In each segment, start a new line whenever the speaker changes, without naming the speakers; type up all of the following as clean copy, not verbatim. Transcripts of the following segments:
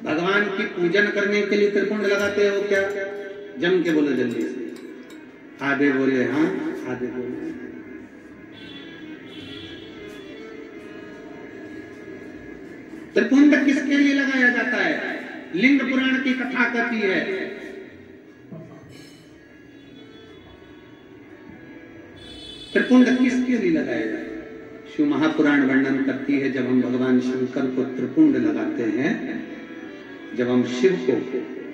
भगवान की पूजन करने के लिए त्रिपुंड लगाते हो क्या? जम के बोलो जल्दी से। आधे बोले हाँ, आधे बोले त्रिपुंड किसके लिए लगाया जाता है? लिंग पुराण की कथा कहती है त्रिपुंड किसके लिए लगाया जाता है? शिव महापुराण वर्णन करती है, जब हम भगवान शंकर को त्रिपुंड लगाते हैं, जब हम शिव को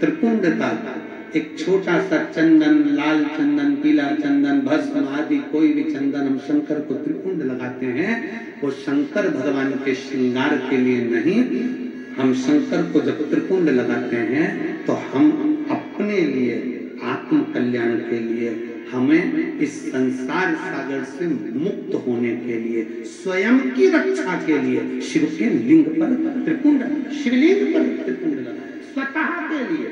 त्रिपुंड का एक छोटा सा चंदन, लाल चंदन, पीला चंदन, भस्म आदि कोई भी चंदन हम शंकर को त्रिपुंड लगाते हैं, वो शंकर भगवान के श्रृंगार के लिए नहीं, हम शंकर को जब त्रिपुंड लगाते हैं तो हम अपने लिए, आत्म कल्याण के लिए, हमें इस संसार सागर से मुक्त होने के लिए, स्वयं की रक्षा के लिए शिव के लिंग पर त्रिपुंड, शिवलिंग पर त्रिपुंड लगाए, स्वतः के लिए।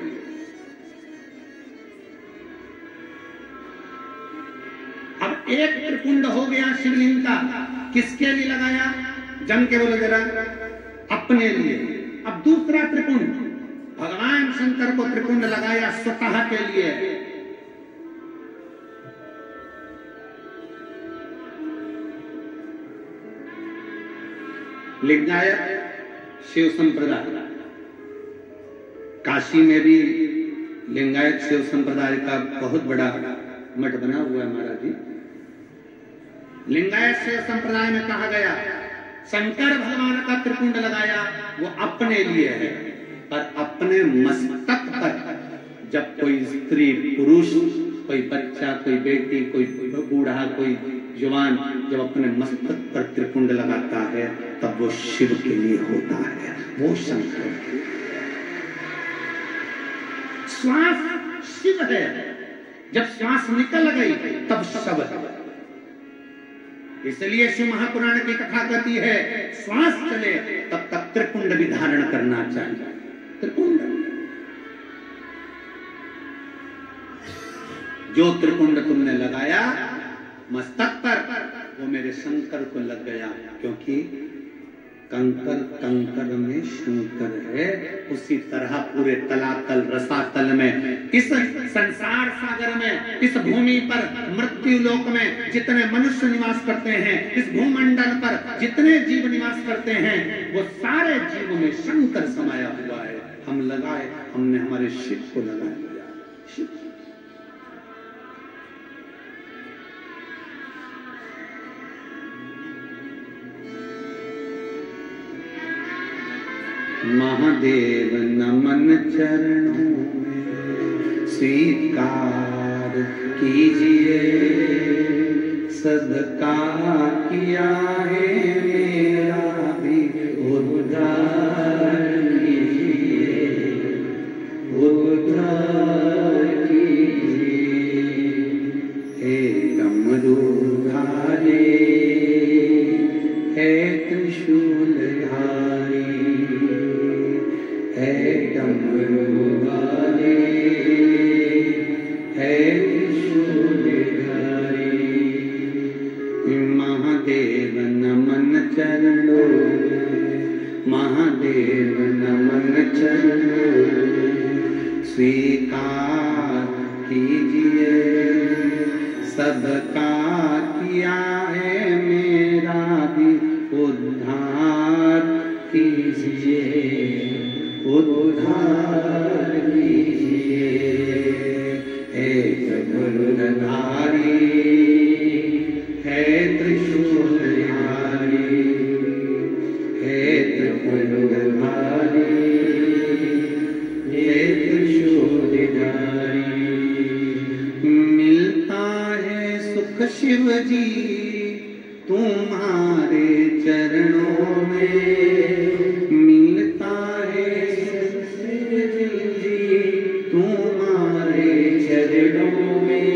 अब एक त्रिपुंड हो गया शिवलिंग का, किसके लिए लगाया? जम के बोलो जरा, अपने लिए। अब दूसरा त्रिपुंड, भगवान शंकर को त्रिपुंड लगाया स्वतः के लिए। लिंगायत शिव संप्रदाय, काशी में भी लिंगायत शिव संप्रदाय का बहुत बड़ा मठ बना हुआ है महाराज जी। लिंगायत शिव संप्रदाय में कहा गया शंकर भगवान का त्रिपुंड लगाया वो अपने लिए है, पर अपने मस्तक पर जब कोई स्त्री पुरुष, कोई बच्चा, कोई बेटी, कोई बूढ़ा, कोई जवान जब अपने मस्तक पर त्रिपुंड लगाता है तब वो शिव के लिए होता है, वो शंकर। श्वास शिव है, जब श्वास निकल गई तब शव है। इसलिए शिव महापुराण की कथा कहती है श्वास चले तब तक त्रिपुंड भी धारण करना चाहिए। त्रिपुंड, जो त्रिपुंड तुमने लगाया मस्तक पर वो मेरे शंकर को लग गया, क्योंकि कंकर कंकर में शंकर है। उसी तरह पूरे तलातल रसातल में, इस संसार सागर में, इस भूमि पर, मृत्यु लोक में जितने मनुष्य निवास करते हैं, इस भूमंडल पर जितने जीव निवास करते हैं, वो सारे जीवों में शंकर समाया हुआ है। हम लगाए, हमने हमारे शिव को लगा दिया। शिव महादेव नमन चरणों में स्वीकार कीजिए, सदका किया है मेरा भी उद्धार कीजिए, उद्धार कीजिए। हे डमरूधारी, हे त्रिशूलधारी, हे डमरूधारी, हे त्रिशूलधारी। महादेव नमन चरणों में, महादेव नमन चरणों में स्वीकार कीजिए, सबका किया है मेरा भी उद्धार कीजिए, उद्धार कीजिए। हे डमरूधारी, हे त्रिशूलधारी, हे त्रिपुंडधारी, हे त्रिशूलधारी। मिलता है सुख शिव जी तुम्हारे चरणों में, मिलता है शिव जी तुम्हारे चरणों में।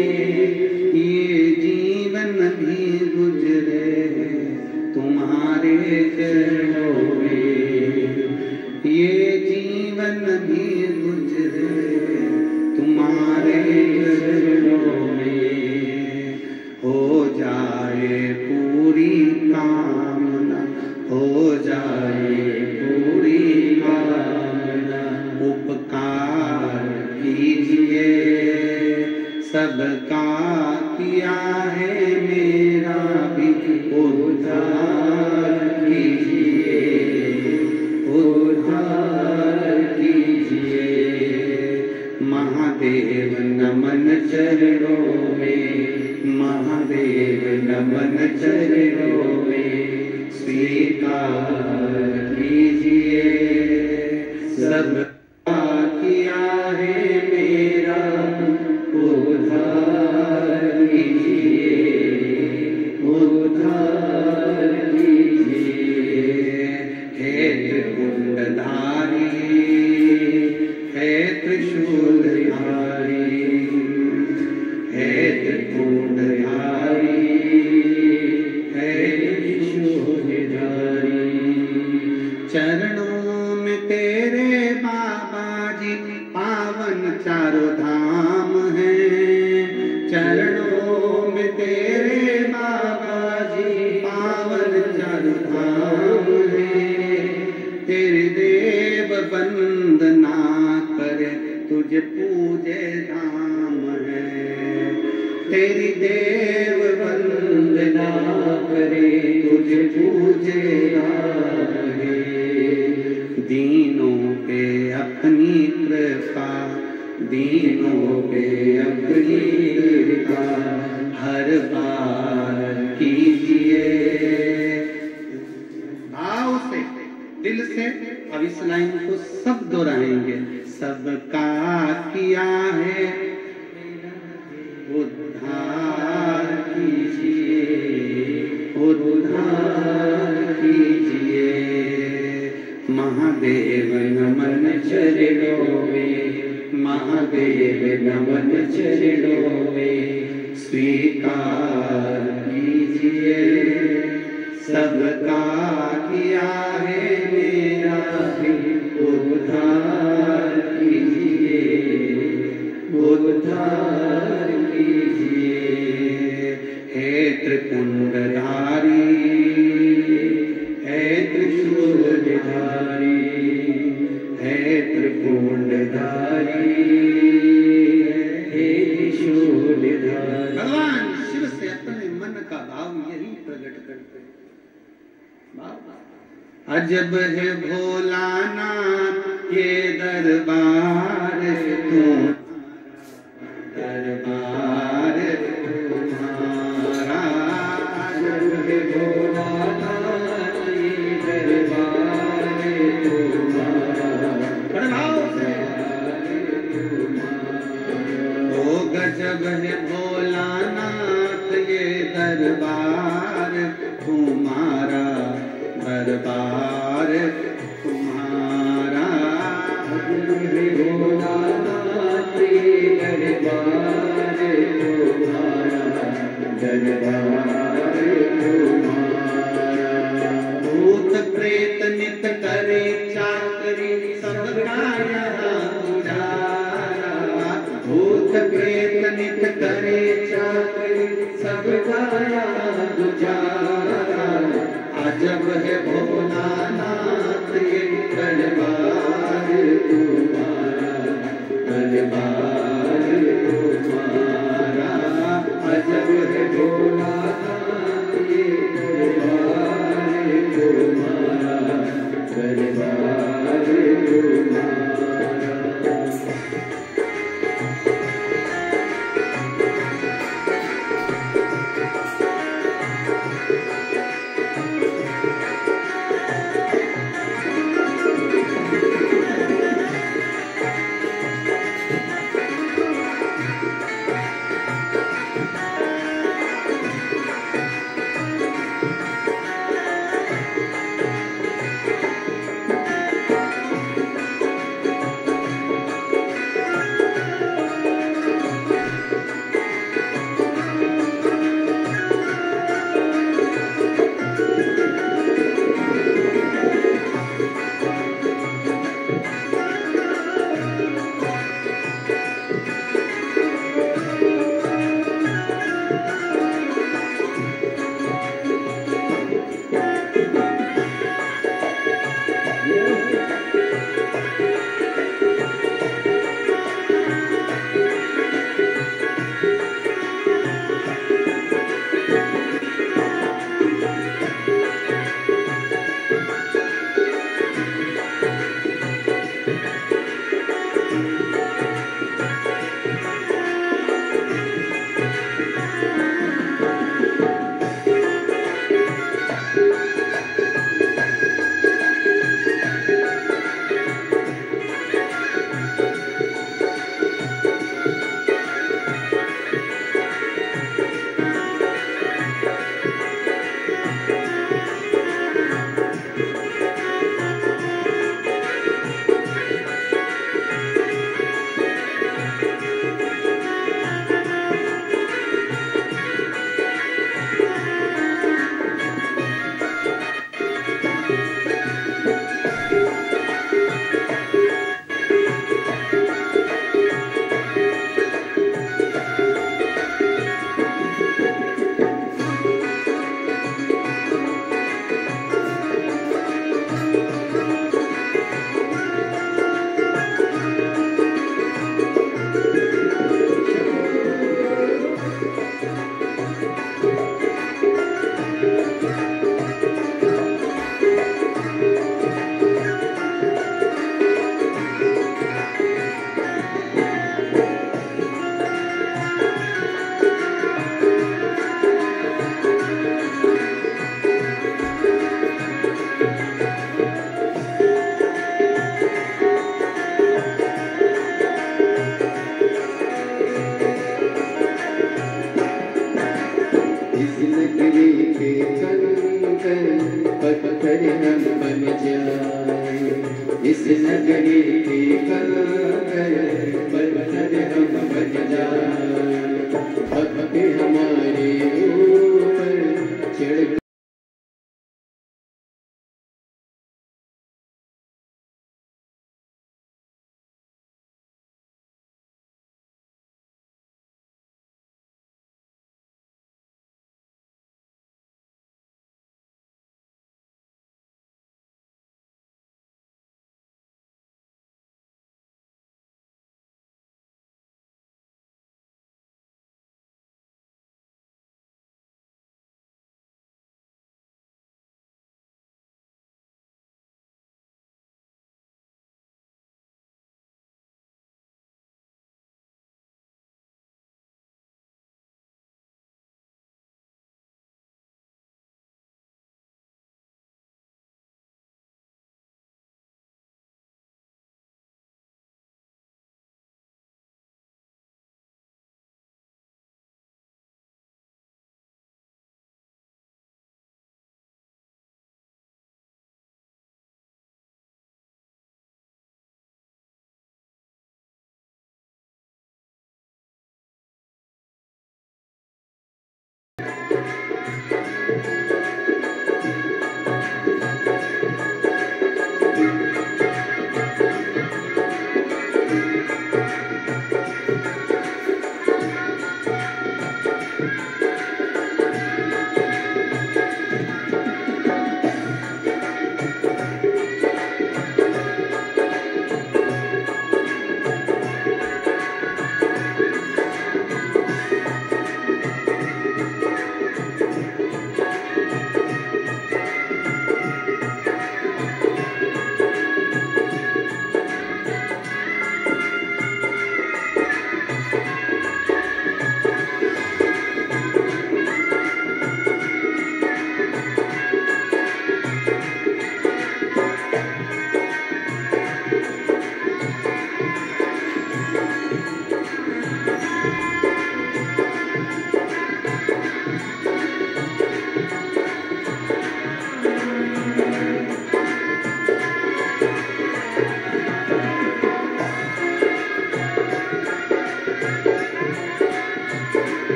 ये जीवन भी गुजरे तुम्हारे चरणों में, ये जीवन भी गुजरे तुम्हारे चरणों में। हो जाए पूरी कामना, हो जाए किया है मेरा भी उद्धार कीजिए, उद्धार कीजिए। महादेव नमन चरणों में, महादेव नमन चरणों में, स्वीकार कीजिए। सब किया है मेरा उद्धार कीजिए, उद्धार कीजिए। हे त्रिपुंडधारी, हे त्रिशूलधारी, हे त्रिपुंडधारी, हे त्रिशूलधारी। चरणों में तेरे बाबा जी पावन चारों धाम हैं। चरणों में तेरे बाबा जी पावन चारों धाम हैं। तेरी देव वंदना करे तुझे पूजे धाम है। तेरी देव वंदना करे तुझे पूजे धाम है। दीनों पे अपनी कृपा, दीनों पे अपनी कृपा हर बार कीजिए। भाव से, दिल से अब इस लाइन को सब दोहराएंगे। सबका किया है उद्धार कीजिए, उद्धार कीजिए। महादेव नमन चरणों में, महादेव नमन चरणों में, स्वीकार कीजिए। सबका किया है मेरा भी उद्धार कीजिए, उद्धार कीजिए। हे त्रिपुंडधारी, हे त्रिशूलधारी, हे त्रिपुंडधारी, हे त्रिशूलधारी। भगवान शिव से अपने मन का भाव यही प्रकट करते हैं। अजब है भोलानाथ ये दरबार, तुम दरबार तुम्हारा। अजब है भोलानाथ ये दरबार तुम्हारा। ओ गजब है भोलानाथ ये दरबार तुम्हारा, दरबार तुम्हारा। भोलानाथ ये दरबार तुम्हारा, दरबार तुम्हारा। भूत प्रेत नित करे चाकरी, सबका यहाँ गुजारा। भूत प्रेत नित करे चाकरी, सबका यहाँ गुजारा। अजब है भोलानाथ ये दरबार तुम्हारा, दरबार तुम्हारा। अजब है भोलानाथ ये दरबार तुम्हारा, दरबार तुम्हारा।
इस नगरी की पत्थर हम बन जाए, भक्ति हमारे ऊपर चढ़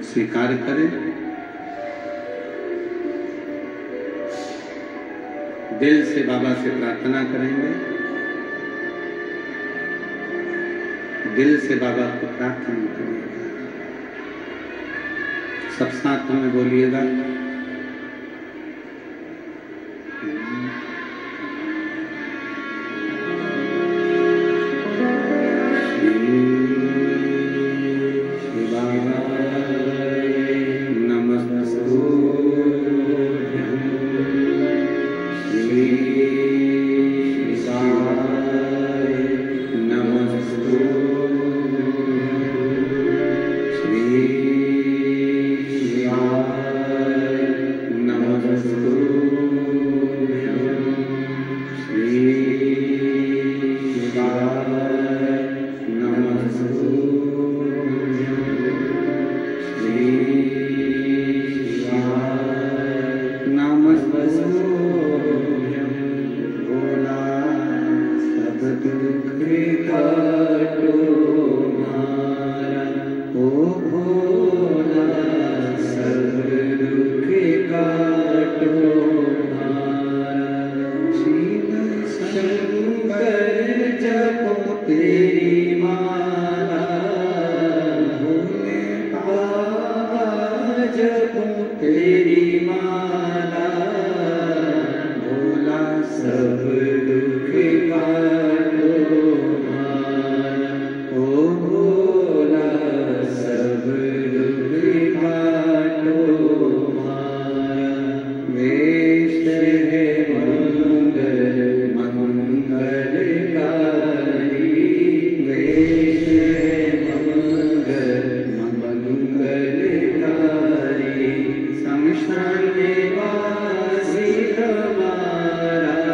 स्वीकार करें। दिल से बाबा से प्रार्थना करेंगे, दिल से बाबा को प्रार्थना करेंगे। सब साथ में बोलिएगा।
तेरी माला जपूं तेरी माला भोला सब दुख काटो मारा ओ भोला सब दुख काटो मारा वेश है मंगल मंगलकारी वेश है मंगल शमशान निवासी हमारा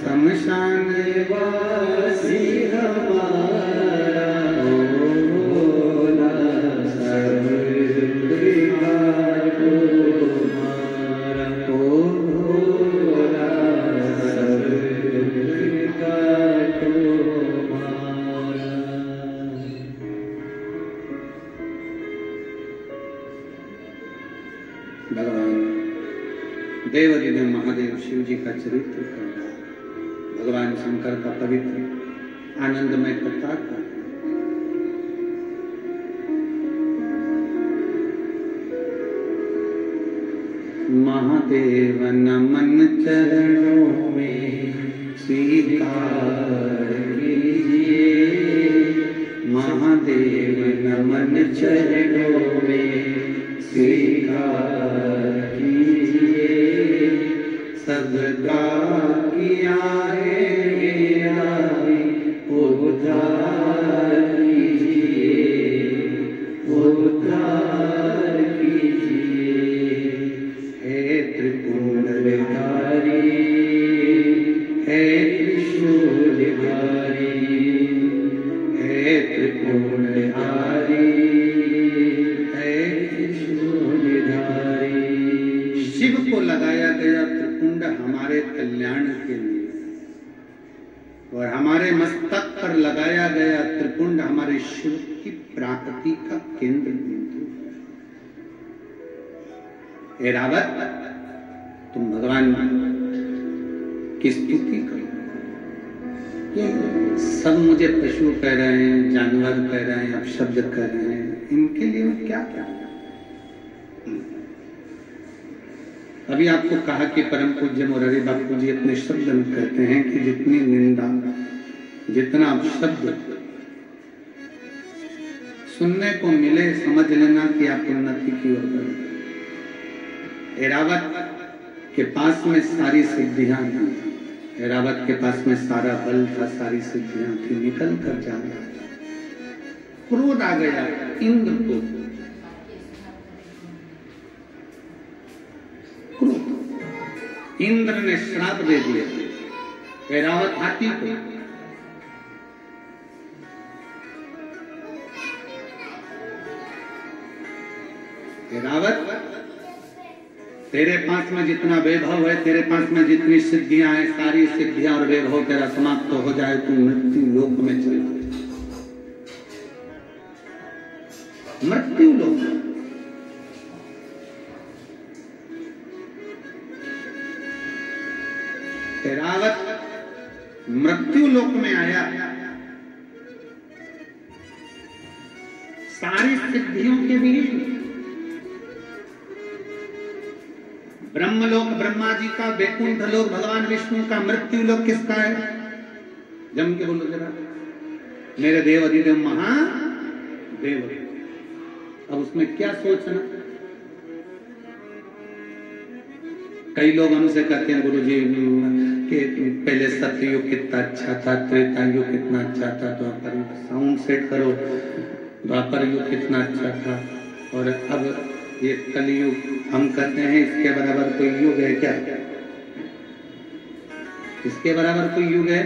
शमशान निवासी हमारा भोला सब दुख काटो मारा ओ भोला सब दुख काटो मारा।
भगवान देवादिदेव महादेव शिव जी का चरित्र कर रहा है। भगवान शंकर का पवित्र आनंदमय कथा कर महादेव नमन चरणों में स्वीकार कीजिए महादेव नमन चरणों में स्वीकार कीजिए सबका किया है मेरा उद्धार कीजिए उद्धार कीजिए हे त्रिपुंडधारी हे त्रिशूलधारी हे त्रिपुंडधारी शिव को लगाया गया त्रिपुंड हमारे कल्याण के लिए और हमारे मस्तक पर लगाया गया त्रिपुंड हमारे शिव की प्राप्ति का केंद्र बिंदु है। ऐरावत तुम भगवान की स्तुति करो। ये सब मुझे पशु कह रहे हैं जानवर कह रहे हैं अपशब्द कह रहे हैं इनके लिए मैं क्या करूं। अभी आपको कहा कि परम पूज्य मुरारी बापू जी अपने शब्द में कहते हैं कि जितनी निंदा जितना शब्द सुनने को मिले समझ लेना कि आप उन्नति की ओर बढ़ रहे। ऐरावत के पास में सारी सिद्धियां थी ऐरावत के पास में सारा बल था सारी सिद्धियां थी निकल कर जा रहा था। क्रोध आ गया इंद्र को इंद्र ने श्राप दे दिया ऐरावत हाथी को। ऐरावत तेरे पास में जितना वैभव है तेरे पास में जितनी सिद्धियां हैं सारी सिद्धियां और वैभव तेरा समाप्त हो जाए तू मृत्यु लोक में चले मृत्यु लोक। ऐरावत मृत्यु लोक में आया सारी सिद्धियों के बीच ब्रह्मलोक ब्रह्मा जी का वैकुंठ लोक भगवान विष्णु का मृत्यु लोक किसका है जम के बोलो जरा मेरे देव अधिदेव महादेव। अब उसमें क्या सोचना। कई लोग हमसे कहते हैं गुरु जी कि पहले सतयुग कितना अच्छा था त्रेता युग कितना अच्छा था द्वापर साउंड सेट करो द्वापर युग कितना अच्छा था और अब ये कलयुग हम कहते हैं इसके बराबर कोई युग है क्या। इसके बराबर कोई युग है।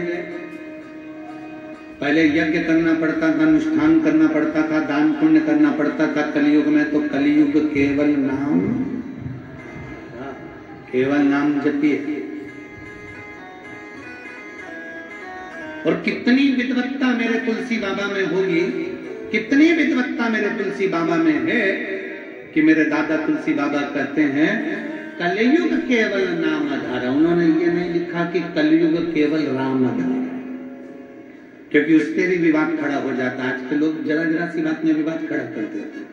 पहले यज्ञ करना पड़ता था अनुष्ठान करना पड़ता था दान पुण्य करना पड़ता था। कलयुग में तो कलयुग केवल नाम जपिए। और कितनी विद्वत्ता मेरे तुलसी बाबा में होगी कितनी विद्वत्ता मेरे तुलसी बाबा में है कि मेरे दादा तुलसी बाबा कहते हैं कलयुग केवल नाम आधार। उन्होंने ये नहीं लिखा कि कलयुग केवल राम आधार। क्योंकि उस पर भी विवाद खड़ा हो जाता है। आज के लोग जरा जरा सी बात में विवाद खड़ा कर देते हैं।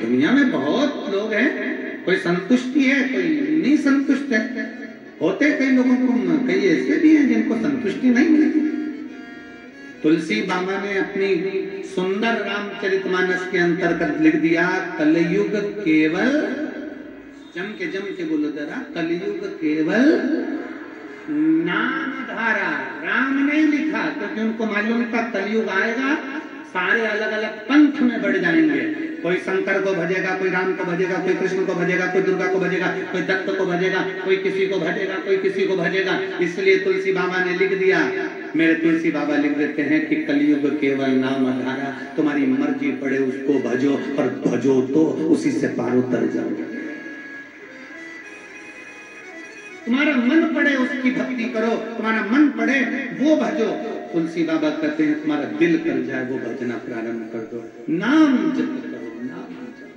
दुनिया में बहुत लोग हैं, कोई संतुष्टि है, कोई नहीं संतुष्ट है। होते कई लोगों को, कई ऐसे भी हैं जिनको संतुष्टि नहीं मिलती। तुलसी बाबा ने अपनी सुंदर रामचरितमानस के अंतर्गत लिख दिया, कलयुग केवल, जम के बोलो जरा, कलयुग केवल नाम धारा। राम नहीं लिखा क्योंकि उनको मालूम था कलयुग आएगा, सारे अलग अलग पंथ में बढ़ जाएंगे। कोई शंकर को भजेगा, कोई राम को भजेगा, कोई कृष्ण को भजेगा, कोई दुर्गा को भजेगा, कोई दत्त को भजेगा, कोई किसी को भजेगा, कोई किसी को भजेगा। इसलिए तुलसी बाबा ने लिख दिया, मेरे तुलसी बाबा लिख देते हैं कि कलयुग केवल नाम आधारा, तुम्हारी मर्जी पड़े उसको भजो, और भजो तो उसी से पार उतर जाओ। तुम्हारा मन पड़े उसकी भक्ति करो, तुम्हारा मन पड़े वो भजो। तुलसी बाबा कहते हैं तुम्हारा दिल कर जाए वो भजना प्रारंभ कर दो, नाम जप करो, नाम जप।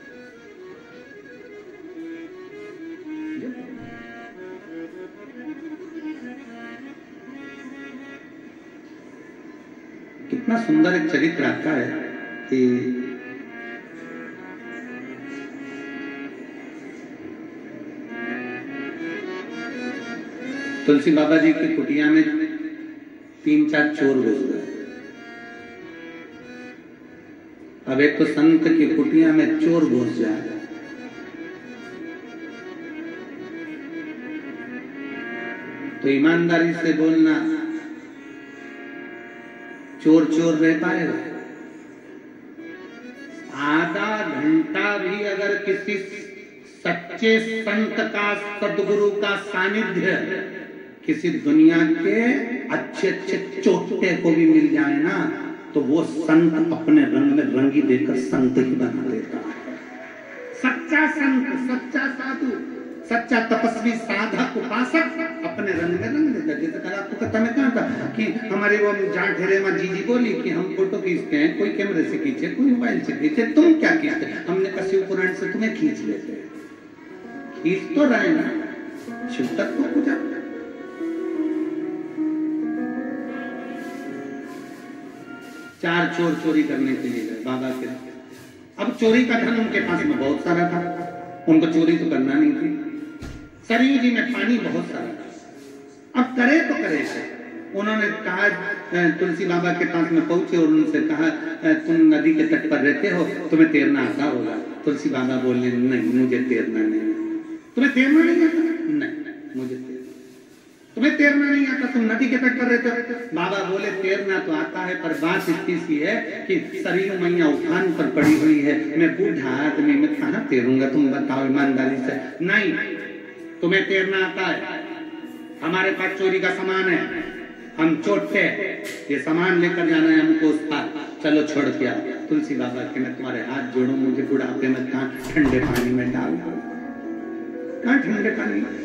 कितना सुंदर एक चरित्र आता है कि तुलसी बाबा जी की कुटिया में 3-4 चोर घुस गए। अब एक तो संत की कुटिया में चोर घुस जाए, तो ईमानदारी से बोलना, चोर चोर रह पाएगा? आधा घंटा भी अगर किसी सच्चे संत का, सदगुरु का सानिध्य किसी दुनिया के अच्छे अच्छे चोटे को भी मिल जाए ना, तो वो संत अपने रंग में रंगी देकर संत ही बना देता है। सच्चा संत, सच्चा साधु, सच्चा तपस्वी, साधक, उपासक अपने रंग में रंग देता है। जैसे कल आपको कथा में कहा था कि हमारी वो जान ठेरे माँ जीजी बोली कि हम फोटो खींचते हैं, कोई कैमरे से खींचे, कोई मोबाइल से खींचे, तुम क्या खींचते? हमने कहा शिव पुराण से तुम्हें खींच लेते हैं। खींच तो रहे ना, शिव तक को पूजा। चार चोर चोरी करने के लिए गए बाबा के। अब चोरी का धन उनके पास में बहुत सारा था, उनको चोरी तो करना नहीं थी। सरयू जी में पानी बहुत सारा था, अब करे तो करे से। उन्होंने कहा, तुलसी बाबा के पास में पहुंचे और उनसे कहा, तुम नदी के तट पर रहते हो, तुम्हें तैरना आता होगा? तुलसी बाबा बोले, नहीं मुझे तैरना नहीं। तुम्हें तैरना नहीं आता? नहीं मुझे तैरना। तुम्हें तैरना नहीं आता, तुम नदी के तट पर रहते हो? बाबा बोले, तैरना तो आता है, पर बात इतनी सी है कि सरयू मैया उफान पर पड़ी हुई है, मैं बूढ़ा आदमी, मैं कहाँ तैरूंगा? तुम बताओ ईमानदारी से। नहीं, तुम्हें तैरना आता है, हमारे पास चोरी का सामान है, हम चोटते, ये सामान लेकर जाना है हमको उस पार, चलो छोड़ के आओ। तुलसी बाबा के, मैं तुम्हारे हाथ जोड़ू, मुझे बुढ़ापे में कहाँ ठंडे पानी में डाल, कहाँ ठंडे पानी में।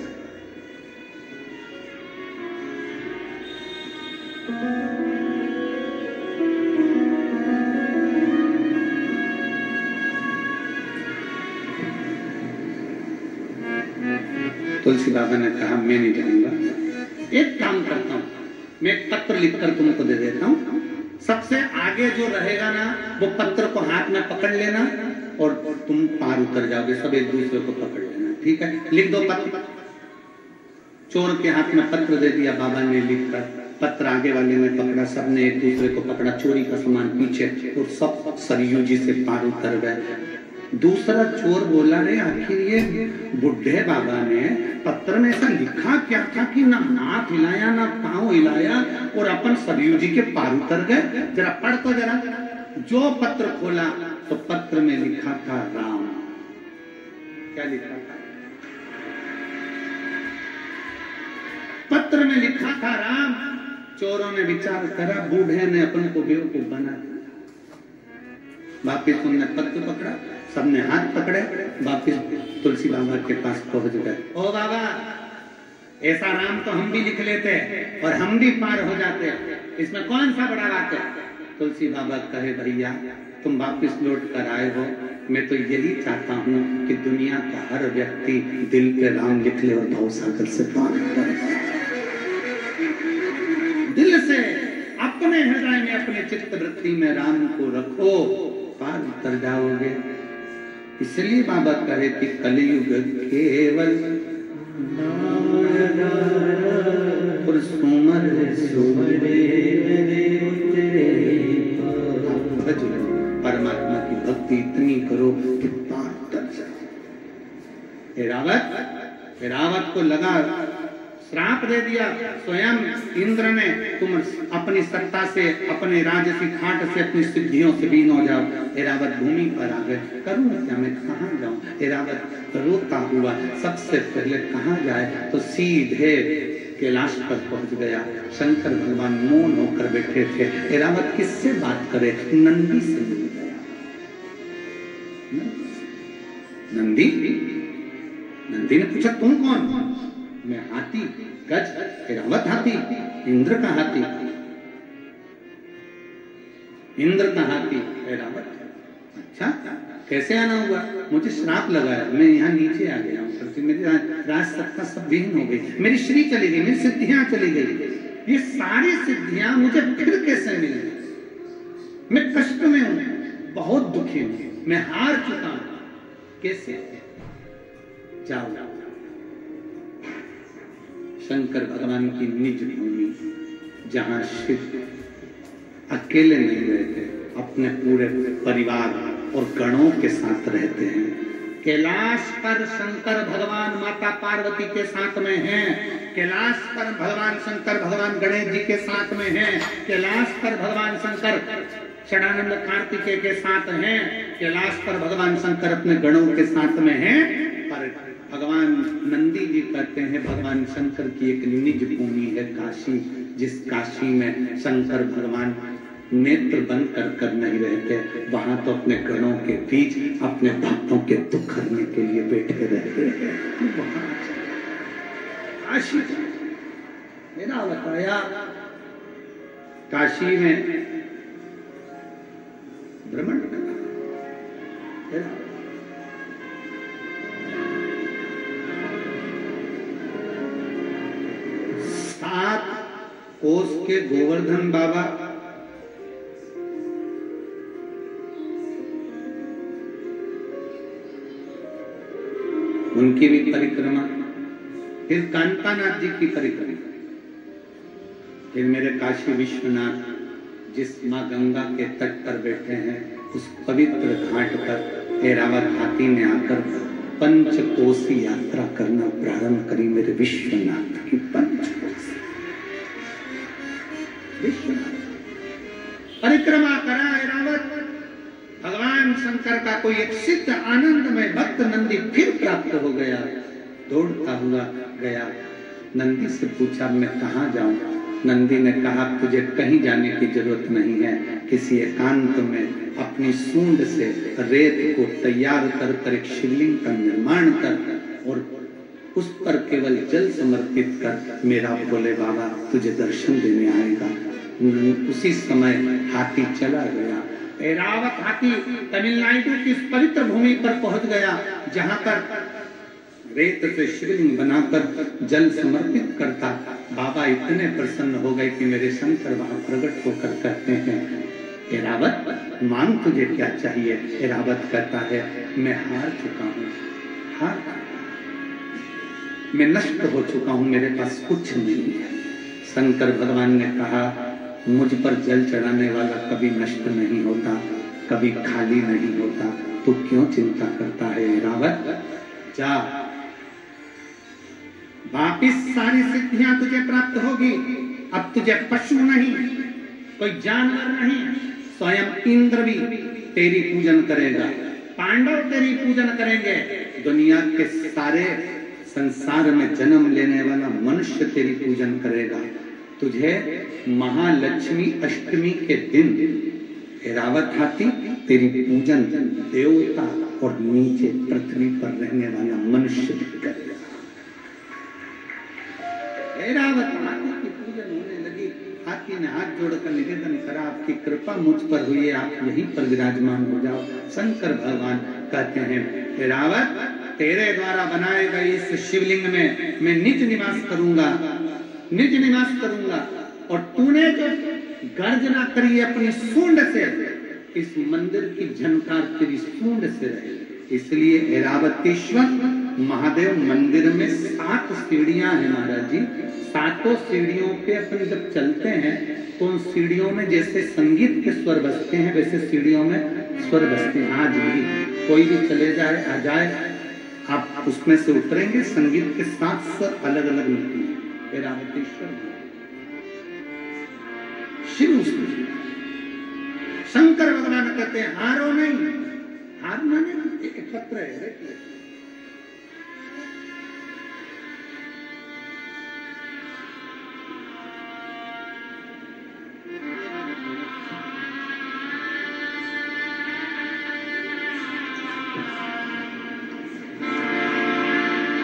तुलसी बाबा ने कहा, मैं नहीं जाऊंगा, एक काम करता हूं, मैं एक पत्र लिखकर तुमको दे देता हूं, सबसे आगे जो रहेगा ना वो पत्र को हाथ में पकड़ लेना और तुम पार उतर जाओगे, सब एक दूसरे को पकड़ लेना, ठीक है? लिख दो पत्र। चोर के हाथ में पत्र दे दिया बाबा ने लिखकर, पत्र आगे वाले ने पकड़ा, सबने एक दूसरे को पकड़ा, चोरी का सामान पीछे, और सब सरयू जी से पार उतर गए। दूसरा चोर बोला, रे आखिर ये बुढ़े बाबा ने पत्र में ऐसा लिखा क्या था कि ना हाथ हिलाया ना पांव हिलाया और अपन सरयू जी के पार उतर गए? जरा पढ़ तो जरा। जो पत्र खोला तो पत्र में लिखा था राम। क्या लिखा था? पत्र में लिखा था राम। चोरों ने विचार करा, बूढ़े ने अपन को बेवकूफ बना। वापिस उनने पत्र पकड़ा, सबने हाथ पकड़े, वापिस तुलसी बाबा के पास पहुंच गए। ओ बाबा, ऐसा राम तो हम भी लिख लेते और हम भी पार हो जाते, इसमें कौन सा बड़ा बात है? तुलसी बाबा कहे, भैया तुम वापिस लौट कर आए हो। मैं तो यही चाहता हूँ कि दुनिया का हर व्यक्ति दिल पे राम लिख ले और भवसागर से पार कर। दिल से अपने हृदय में अपने चित्त वृत्ति में राम को रखो, पार कर जाओगे। इसलिए बाबा कहे कि कलयुग केवल और सुमर परमात्मा की भक्ति इतनी करो कि पार कर जाओ। एरावत को लगा, श्राप दे दिया स्वयं इंद्र ने, तुम अपनी सत्ता से, अपने राजसी खाट से, अपनी सिद्धियों से बीन हो जाओ। एरावत भूमि पर आ गए, करूं क्या, मैं कहाँ जाऊं। एरावत रोता हुआ सबसे पहले कहाँ जाए, तो सीधे कैलाश पर पहुंच गया। शंकर भगवान मौन होकर बैठे थे। एरावत किससे बात करे, नंदी से मिल गया। नंदी ने पूछा तुम कौन? मैं हाथी, गज। एरावत हाथी, इंद्र का हाथी। इंद्र का हाथी एरावत। अच्छा, कैसे आना हुआ? मुझे श्राप लगा है, मैं यहाँ नीचे आ गया हूँ, मेरी राज सत्ता सब विहीन हो गई, मेरी श्री चली गई, मेरी सिद्धियां चली गई। ये सारी सिद्धियां मुझे फिर कैसे मिल गई? मैं कष्ट में हूँ, बहुत दुखी हूँ, मैं हार चुका हूँ, कैसे? जाओ शंकर भगवान की निज भूमि, जहां शिव अकेले नहीं रहते, अपने पूरे परिवार और गणों के साथ रहते हैं। कैलाश पर शंकर भगवान माता पार्वती के साथ में हैं। कैलाश पर भगवान शंकर भगवान गणेश जी के साथ में हैं। कैलाश पर भगवान शंकर षडानंद कार्तिकेय के साथ हैं। कैलाश पर भगवान शंकर अपने गणों के साथ में हैं। पर भगवान नंदी जी कहते हैं भगवान शंकर की एक निज भूमि है काशी, जिस काशी में शंकर भगवान नेत्र बंद कर नहीं रहते, वहां तो अपने गणों के बीच अपने भक्तों के दुख हरने के लिए बैठे रहते हैं। वहां काशी मेरा बताया, काशी में भ्रमण करना। 7 कोस के गोवर्धन बाबा उनकी भी परिक्रमा, फिर कांतानाथ जी की परिक्रमा, फिर मेरे काशी विश्वनाथ जिस माँ गंगा के तट पर बैठे हैं, उस पवित्र घाट पर ऐरावत हाथी ने आकर पंचकोसी यात्रा करना प्रारंभ करी। मेरे विश्वनाथ की पंचकोसी परिक्रमा करा ऐरावत। भगवान शंकर का कोई एक सिद्ध आनंदमय भक्त नंदी फिर प्राप्त हो गया, दौड़ता हुआ गया। नंदी से पूछा मैं कहाँ जाऊं? नंदी ने कहा तुझे कहीं जाने की जरूरत नहीं है, किसी एकांत में अपनी सूंड से रेत को तैयार कर एक शिवलिंग का निर्माण कर और उस पर केवल जल समर्पित कर, मेरा भोले बाबा तुझे दर्शन देने आएगा। उसी समय हाथी चला गया। ऐरावत हाथी तमिलनाडु की इस पवित्र भूमि पर पहुंच गया, जहां पर रेत से शिवलिंग बनाकर जल समर्पित करता। बाबा इतने प्रसन्न हो गए कि मेरे शंकर वहां प्रकट होकर कहते हैं ऐरावत मांग तुझे क्या चाहिए? ऐरावत कहता है मैं हार चुका हूँ, मैं नष्ट हो चुका हूँ, मेरे पास कुछ नहीं है। शंकर भगवान ने कहा मुझ पर जल चढ़ाने वाला कभी नष्ट नहीं होता, कभी खाली नहीं होता, तू क्यों चिंता करता है ऐरावत? जा वापिस सारी सिद्धियां तुझे प्राप्त होगी। अब तुझे पशु नहीं, कोई जानवर नहीं, स्वयं इंद्र भी तेरी पूजन करेगा, पांडव तेरी पूजन करेंगे, दुनिया के सारे संसार में जन्म लेने वाला मनुष्य तेरी पूजन करेगा। तुझे महालक्ष्मी अष्टमी के दिन ऐरावत हाथी तेरी पूजन देवता और नीचे पृथ्वी पर रहने वाला मनुष्य भी करेगा। ऐरावत हाथी की पूजन होने लगी। हाथी ठाकी ने हाथ जोड़कर निवेदन करा, आपकी कृपा मुझ पर हुई है, आप यहीं पर विराजमान हो जाओ। शंकर भगवान कहते हैं, ऐरावत तेरे द्वारा बनाए गए इस शिवलिंग में मैं निज निवास करूंगा, निज निवास करूंगा। और तूने जो गर्जना करी अपनी सूंड से, इस मंदिर की झनकार तेरी सूंड से रहे। इसलिए ऐरावतेश्वर महादेव मंदिर में 7 सीढ़ियां हैं महाराज जी। 7 सीढ़ियों पे अपन जब चलते हैं तो उन सीढ़ियों में जैसे संगीत के स्वर बजते हैं, वैसे सीढ़ियों में स्वर बजते हैं। आज भी कोई भी चले जाए, आ जाए, आप उसमें से उतरेंगे, संगीत के 7 स्वर अलग अलग निकलेंगे। ऐरावतेश्वर शिव शंकर भगवान कहते हैं, हारो नहीं, हारना नहीं, एक पत्र है।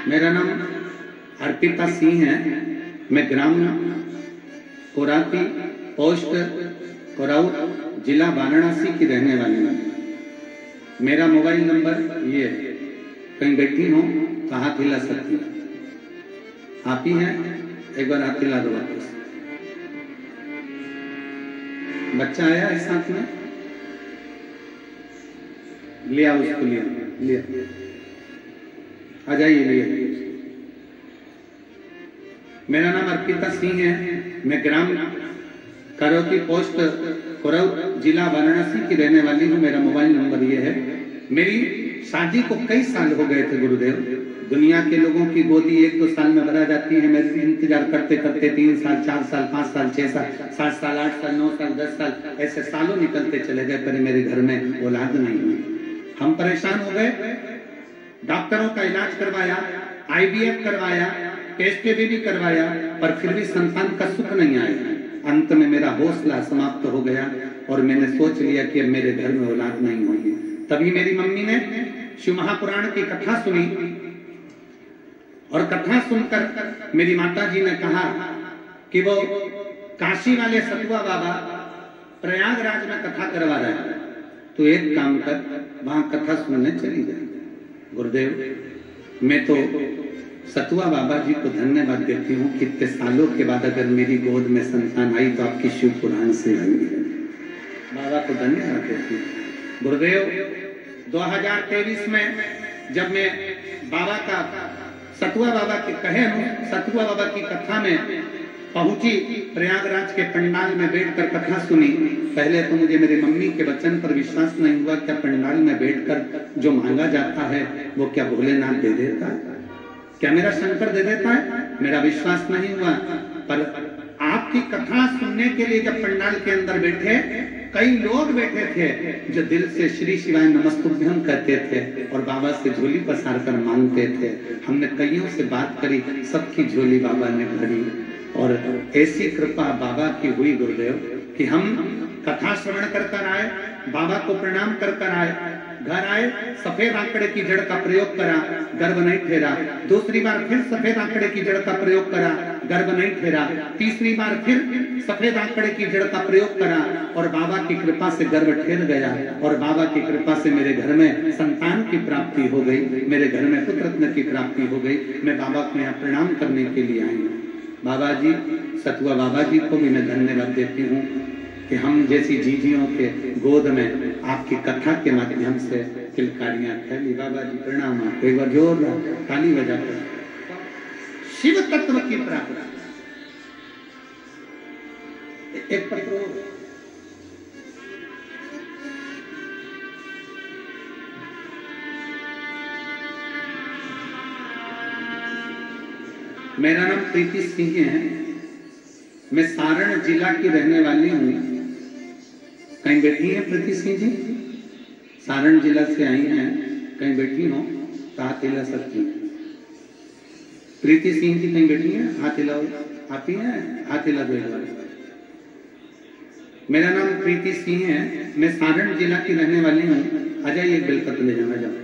मेरा नाम अर्पिता सिंह है। मैं ग्राम कोराती, पोस्ट कोराउट, जिला वाराणसी की रहने वाली हूँ। मेरा मोबाइल नंबर ये, कहीं बैठी हो तो हाथ हिला सकती है। आप ही हैं, एक बार हाथ हिला दो वापस। बच्चा आया है साथ में, लिया उसको, लिया आ जाइए, लिए। मेरा नाम अर्पिता सिंह है। मैं ग्राम करौती, पोस्ट कोराउट, जिला वाराणसी की रहने वाली हूँ। मेरा मोबाइल नंबर ये है। मेरी शादी को कई साल हो गए थे गुरुदेव। दुनिया के लोगों की गोदी 1-2 साल में भरा जाती है। मैं इंतजार करते करते 3 साल, 4 साल, 5 साल, 6 साल, 7 साल, 8 साल, 9 साल, 10 साल, ऐसे सालों निकलते चले गए, पर मेरे घर में औलाद नहीं हुई। हम परेशान हो गए, डॉक्टरों का इलाज करवाया, IVF करवाया, टेस्ट भी करवाया, पर फिर भी संतान का सुख नहीं आया। अंत में मेरा हौसला समाप्त हो गया और मैंने सोच लिया कि अब मेरे घर में औलाद नहीं होगी। तभी मेरी मम्मी ने शिव महापुराण की कथा सुनी और कथा सुनकर मेरी माता जी ने कहा कि वो काशी वाले सतुआ बाबा प्रयागराज में कथा करवा रहे हैं, तो एक काम कर, वहां कथा सुनने चली जाए। गुरुदेव, मैं तो सतुआ बाबा जी को धन्यवाद देती हूँ, कितने सालों के बाद अगर मेरी गोद में संतान आई तो आपकी शिव पुराण से आई है। बाबा को धन्यवाद देती हूँ। गुरुदेव, 2023 में जब मैं बाबा का, सतुआ बाबा के कहे, सतुआ बाबा की कथा में पहुंची, प्रयागराज के पंडाल में बैठकर कथा सुनी। पहले तो मुझे मेरी मम्मी के वचन पर विश्वास नहीं हुआ। क्या पंडाल में बैठकर जो मांगा जाता है वो क्या भोलेनाथ दे देता है? क्या मेरा शंकर दे देता है? मेरा विश्वास नहीं हुआ। पर आपकी कथा सुनने के लिए जब पंडाल के अंदर बैठे, कई लोग बैठे थे जो दिल से श्री शिवाय नमस्तुभ्यम कहते थे और बाबा से झोली पसार कर मांगते थे। हमने कईयों से बात करी, सबकी झोली बाबा ने भरी और ऐसी कृपा बाबा की हुई गुरुदेव कि हम कथा श्रवण कर आए, बाबा को प्रणाम कर आए, घर आए, सफेद आंकड़े की जड़ का प्रयोग करा, गर्भ नहीं ठहरा। दूसरी बार फिर सफेद आंकड़े की जड़ का प्रयोग करा, गर्भ नहीं ठहरा। तीसरी बार फिर सफेद आंकड़े की जड़ का प्रयोग करा और बाबा की कृपा से गर्भ ठहर गया और बाबा की कृपा से मेरे घर में संतान की प्राप्ति हो गई, मेरे घर में पुत्र रत्न की प्राप्ति हो गई। मैं बाबा को यहाँ प्रणाम करने के लिए आई हूँ। बाबा जी, सतुआ बाबा जी को भी मैं धन्यवाद देती हूँ कि हम जैसी जीजियों के गोद में आपकी कथा के माध्यम से किलकारियां फैली। बाबा जी प्रणाम। आपको एक बार जोर ताली बजाकर शिव तत्व की प्राप्ति। एक पत्र मेरा नाम प्रीति सिंह है। मैं सारण जिला की रहने वाली हूँ। कहीं बैठी है प्रीति सिंह जी? सारण जिला से आई हैं, कहीं बैठी हो तो हाथ हिला सकती हैं। प्रीति सिंह जी कहीं बैठी हैं? हाथ हिलाओ। आप ही हैं? हाथ हिला दो एक बार। मेरा नाम प्रीति सिंह है। मैं सारण जिला की रहने वाली हूँ। आ जाइए, बेलपत्र ले जाना। जाओ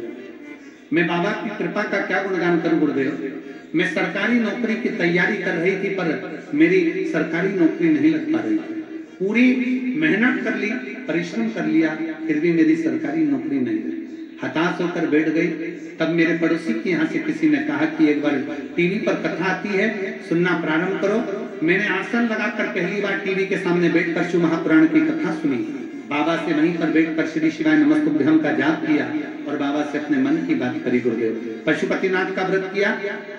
मैं बाबा की कृपा का क्या गुणगान करूं गुरुदेव। मैं सरकारी नौकरी की तैयारी कर रही थी पर मेरी सरकारी नौकरी नहीं लग पा रही। पूरी मेहनत कर ली, परिश्रम कर लिया, फिर भी मेरी सरकारी नौकरी नहीं लगी। हताश होकर बैठ गई। तब मेरे पड़ोसी के यहाँ से किसी ने कहा कि एक बार टीवी पर कथा आती है, सुनना प्रारंभ करो। मैंने आसन लगाकर पहली बार टीवी के सामने बैठकर शिव महापुराण की कथा सुनी। बाबा से वहीं पर बैठकर श्री शिवाय नमस्तुभ्यं का जाप किया और बाबा से अपने मन की बात करी गुरुदेव। पशुपतिनाथ का व्रत किया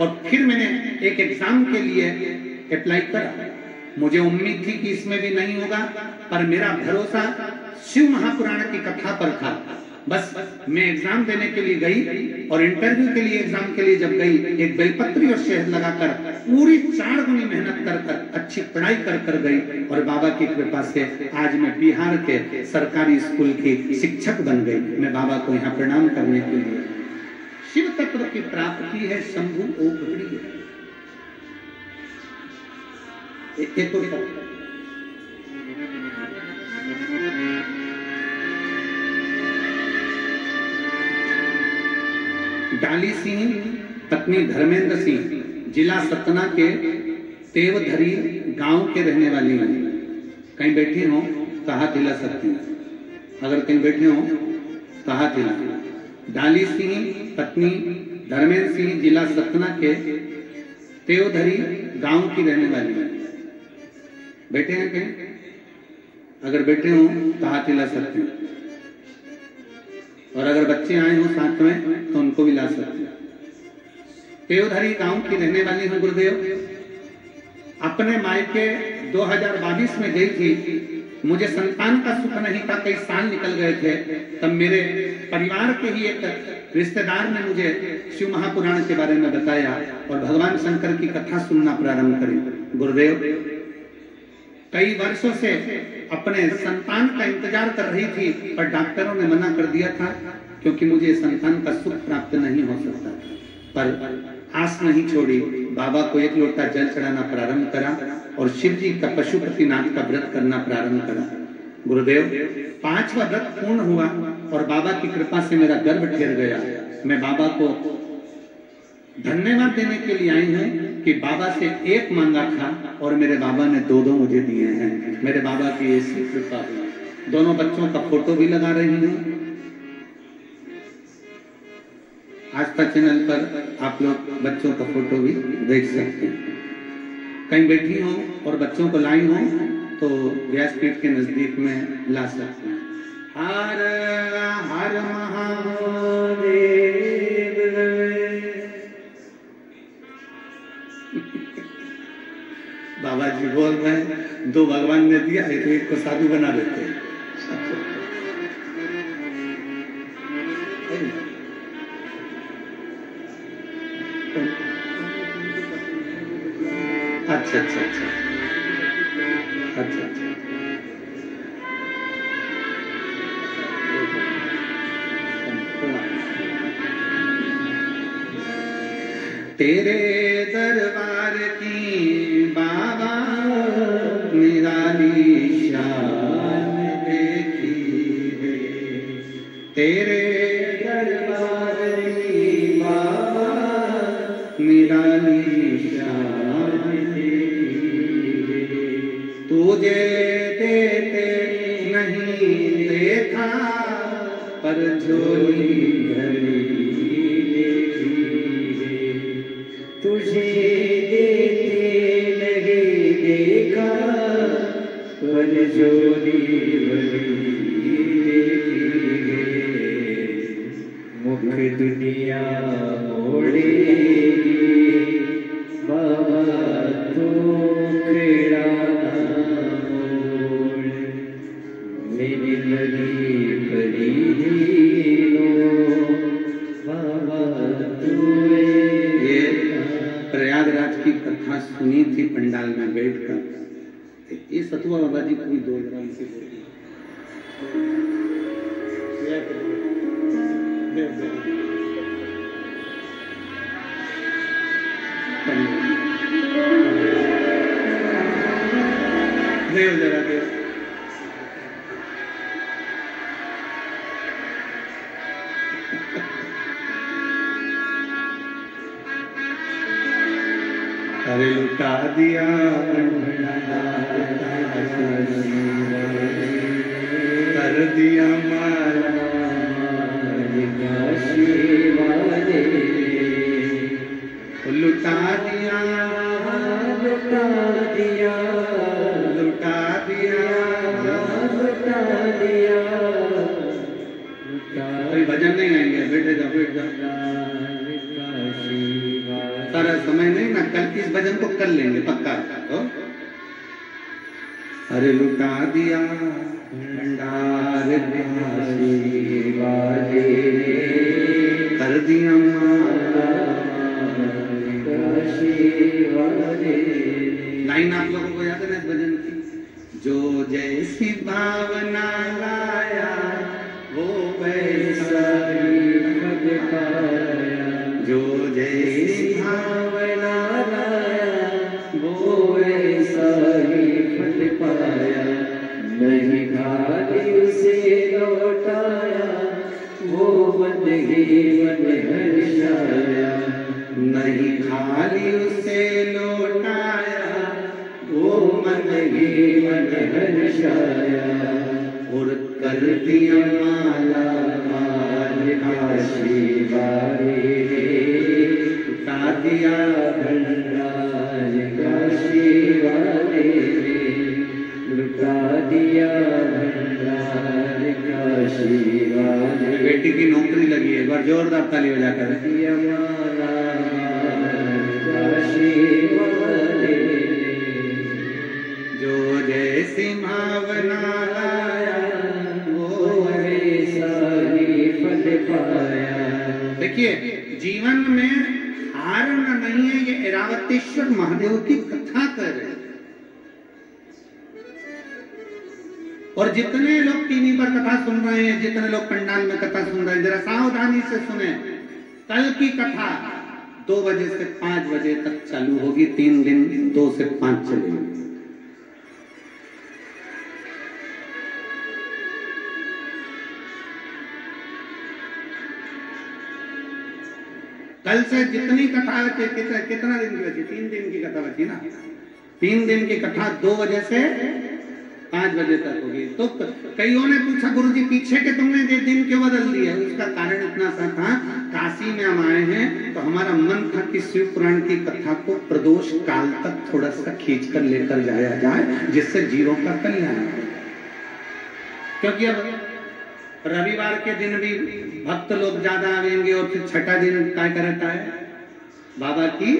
और फिर मैंने एक एग्जाम के लिए अप्लाई करा। मुझे उम्मीद थी कि इसमें भी नहीं होगा, पर मेरा भरोसा शिव महापुराण की कथा पर था। बस मैं एग्जाम देने के लिए गई और इंटरव्यू के लिए एग्जाम के लिए जब गई, एक बेलपत्री और शहद लगाकर पूरी 4 गुनी मेहनत कर अच्छी पढ़ाई कर गई और बाबा की कृपा से आज मैं बिहार के सरकारी स्कूल की शिक्षक बन गई। मैं बाबा को यहाँ प्रणाम करने के लिए। शिव तत्व की प्राप्ति है शंभु ओघड़ी है। एक तो डाली सिंह पत्नी धर्मेंद्र सिंह जिला सतना के तेवधरी गांव के रहने वाली हैं। कहीं बैठी हो तो हाथ हिला सकती हैं। अगर कहीं बैठे हो तो हाथ हिला। डाली सिंह पत्नी धर्मेंद्र सिंह जिला सतना के तेवधरी गांव की रहने वाली हैं। बैठे हैं कहीं? अगर बैठे हो तो हाथ हिला सकते हैं। और अगर बच्चे आए हो साथ में तो उनको भी ला सकते हैं। तेवधरी गांव की रहने वाली हूं गुरुदेव। अपने मायके 2022 में गई थी। मुझे संतान का सुख नहीं था, कई साल निकल गए थे। तब मेरे परिवार के ही एक रिश्तेदार ने मुझे शिव महापुराण के बारे में बताया और भगवान शंकर की कथा सुनना प्रारंभ करी। गुरुदेव कई वर्षों से अपने संतान का इंतजार कर रही थी, पर डॉक्टरों ने मना कर दिया था क्योंकि मुझे संतान का सुख प्राप्त नहीं हो सकता। पर आस नहीं छोड़ी, बाबा को 1 लोटा जल चढ़ाना प्रारंभ करा और शिव जी का पशुपतिनाथ का व्रत करना प्रारंभ करा। गुरुदेव 5वां व्रत पूर्ण हुआ और बाबा की कृपा से मेरा गर्भ ठहर गया। मैं बाबा को धन्यवाद देने के लिए आई हूँ कि बाबा से 1 मांगा था और मेरे बाबा ने 2 मुझे दिए हैं। मेरे बाबा की ऐसी कृपा हुई। दोनों बच्चों का फोटो भी लगा रही हूँ। आस्था चैनल पर आप लोग बच्चों का फोटो भी देख सकते हैं। कहीं बैठी हो और बच्चों को लाई हो तो व्यासपीठ के नजदीक में ला सकते हैं। हर हर महादेव। बाबा जी बोल रहे हैं 2 भगवान ने दिया है तो 1 को साधु बना देते हैं। अच्छा अच्छा अच्छा अच्छा अच्छा तेरे दरबार की बाबा निराली शान देखी है। तेरे दरबार की बाबा निराली शान देखी है। तुझे देते नहीं देखा पर झोली भरी तुझे देते नहीं देखा पर जोड़ी भरी मुख दुनिया मोड़ेगी बाबा तो खेड़ा मोड़ मेरी लगी बड़ी बाबा तू। प्रयागराज की कथा सुनी थी पंडाल में बैठकर। ये सतुआ बाबा जी कोई 2 ग्राम से देव जरा देव। अरे लुटा दिया कर दिया माला लुटा दिया
लुटा दिया
लुटा दिया
लुटा दिया
कोई भजन नहीं गाएंगे, बैठे जाओ बैठ जाओ, सारा समय नहीं ना, कल इस भजन को कर लेंगे पक्का तो। अरे लुटा दिया भंडार वाले कर दिया लाइन आप लोगों को याद है ना इस भजन की? जो जैसी भावना लाया वो वैसा ही फल पाया, जो जैसी भावना लाया वो वैसा ही फल पाया,
नहीं खाली उसे लौटाया वो मन ही मन हर्षाया,
नहीं खाली उसे लौटाया वो मन ही
मन हर्षाया,
और कर दिया माला माल
काशी वाले
उठा दिया
भंडार काशी वाले लुटा दिया भंडार काशी वाले।
बेटी की नौकरी लगी है, एक बार जोरदार ताली बजाकर
दिया माला काशी वाले,
जो जैसी भावना लाया वो
वैसा ही फल पाया।
देखिए जीवन में हार नहीं है, ये ऐरावतेश्वर महादेव की कथा कर रहे हैं। और जितने लोग टीवी पर कथा सुन रहे हैं, जितने लोग पंडाल में कथा सुन रहे हैं, जरा सावधानी से सुने। कल की कथा 2 बजे से 5 बजे तक चालू होगी, 3 दिन 2 से 5 चलेगी। कल से जितनी कथा कितना दिन की बची? 3 दिन की कथा बची ना। 3 दिन की कथा 2 बजे से 5 बजे तक होगी। तो कईयों ने पूछा गुरुजी पीछे के तुमने ये दिन क्यों बदल दिया? उसका कारण इतना सा था, काशी में हम आए हैं तो हमारा मन था कि शिव पुराण की कथा को प्रदोष काल तक थोड़ा सा खींच कर लेकर जाया जाए, जिससे जीवों का कल्याण हो। क्योंकि अब रविवार के दिन भी भक्त लोग ज्यादा आएंगे और फिर छठा दिन क्या करता है बाबा की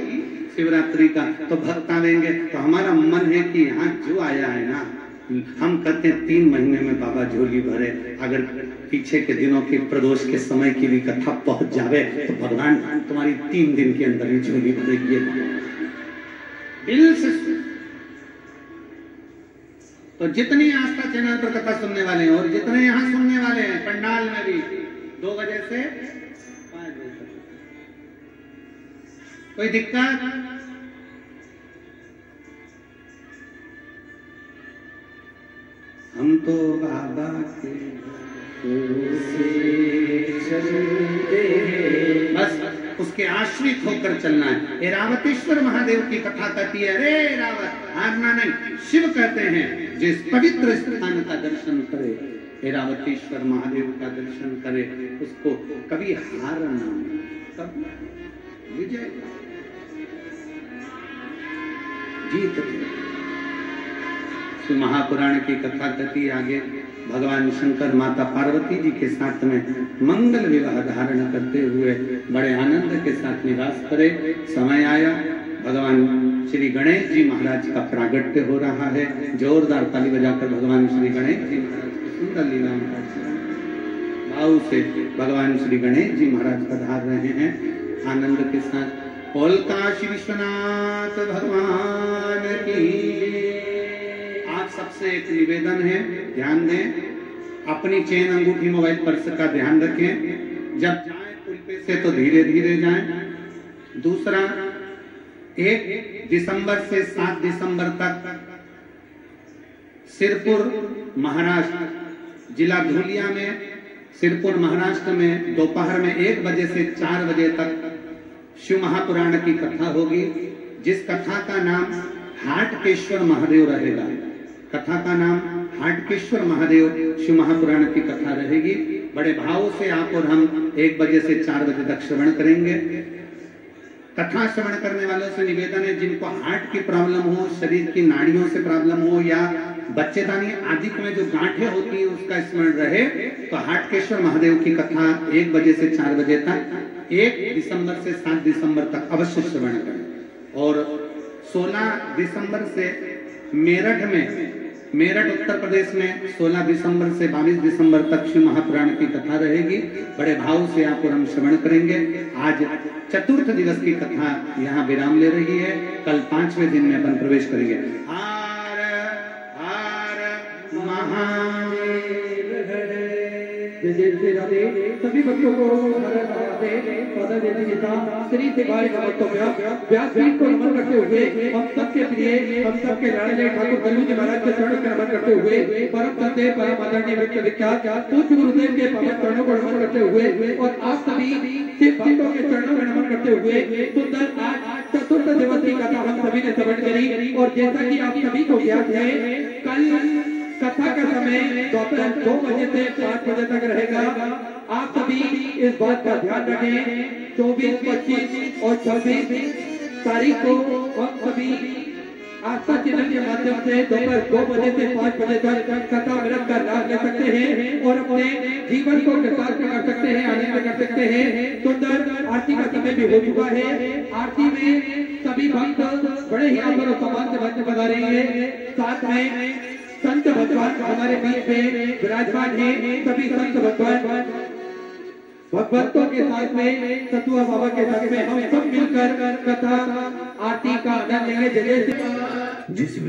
शिवरात्रि का, तो भक्त आएंगे। तो हमारा मन है कि यहाँ जो आया है ना, हम कहते हैं 3 महीने में बाबा झोली भरे। अगर पीछे के दिनों की प्रदोष के समय की भी कथा पहुंच जावे तो भगवान तुम्हारी 3 दिन के अंदर ही झोली भरेगी। दिल से तो जितनी आस्था चैनल पर कथा सुनने वाले हैं और जितने यहाँ सुनने वाले हैं पंडाल में भी 2 बजे से 5 बजे तक, कोई दिक्कत? हम तो बाबा के चलते हैं, बस उसके आश्रित होकर चलना है। ऐरावतेश्वर महादेव की कथा कहती है, अरे ऐरावत हारना नहीं। शिव कहते हैं जिस पवित्र स्थान का दर्शन करे, ऐरावतेश्वर महादेव का दर्शन करे, उसको कभी हार ना, कभी विजय जीत। महापुराण की कथा कहती आगे, भगवान शंकर माता पार्वती जी के साथ में मंगल विवाह धारण करते हुए बड़े आनंद के साथ निवास करे। समय आया, भगवान श्री गणेश जी महाराज का प्रागट्य हो रहा है। जोरदार ताली बजाकर भगवान श्री गणेश जी महाराज की सुंदर लीला भाव से भगवान श्री गणेश जी महाराज पधार रहे हैं आनंद के साथ। बोल काशी विश्वनाथ भगवान की। आप सबसे एक निवेदन है, ध्यान दें, अपनी चेन अंगूठी मोबाइल पर्स का ध्यान रखें। जब जाएं पुल पे से तो धीरे धीरे जाएं। दूसरा, 1 दिसंबर से 7 दिसंबर तक सिरपुर महाराष्ट्र, जिला धुलिया में, सिरपुर महाराष्ट्र में दोपहर में 1 बजे से 4 बजे तक शिव महापुराण की कथा होगी। जिस कथा का नाम हाटकेश्वर महादेव रहेगा, कथा का नाम हाटकेश्वर महादेव शिव महापुराण की कथा रहेगी। बड़े भाव से आप और हम 1 बजे से 4 बजे तक श्रवण करेंगे। कथा श्रवण करने वालों से निवेदन है, जिनको हार्ट की प्रॉब्लम हो, शरीर की नाड़ियों से प्रॉब्लम हो या बच्चेदानी आदि में जो गांठें होती हैं उसका स्मरण रहे, तो हाटकेश्वर महादेव की कथा 1 बजे से 4 बजे तक 1 दिसंबर से 7 दिसंबर तक अवश्य श्रवण करें। और 16 दिसंबर से मेरठ उत्तर प्रदेश में 16 दिसंबर से 22 दिसंबर तक शिव महापुराण की कथा रहेगी। बड़े भाव से आप और हम श्रवण करेंगे। आज चतुर्थ दिवस की कथा यहाँ विराम ले रही है। कल 5वें दिन में अपन प्रवेश करेंगे। हर हर महादेव।
सभी बच्चों को श्री से व्यास पीठ को नमन करते हुए हम सबके प्रिय, हम सबके लाडले ठाकुर कल्लू जी महाराज के चरणों को नमन करते हुए परम सत्य परम आदरणीय विख्यात पूज्य गुरुदेव के पवित्र चरणों को नमन करते हुए और आप सभी शिव भक्तों के चरणों को नमन करते हुए सुंदर आज चतुर्थ दिवस की कथा हम सभी ने श्रवण करी। और जैसा कि आप सभी को ज्ञात है, कल कथा का समय दोपहर 2 बजे से 5 बजे तक रहेगा। आप सभी इस बात का ध्यान रखें। 24, 25 और 26 तारीख को हम सभी आस्था चैनल के माध्यम से दोपहर 2 बजे से 5 बजे तक कथा मिलन का लाभ ले सकते हैं और अपने जीवन को कृतार्थ कर सकते हैं, आनंद कर सकते हैं। सुंदर आरती का समय भी हो चुका है। आरती में सभी भक्त बड़े ही आदर और सम्मान से भक्त बजा रही है। साथ में संत भगवान हमारे बीच में विराजमान है। सभी संत भगवान भगवंतों के साथ में सतुआ बाबा के साथ में हम सब मिलकर कथा आरती का आनंद लेंगे। जैसे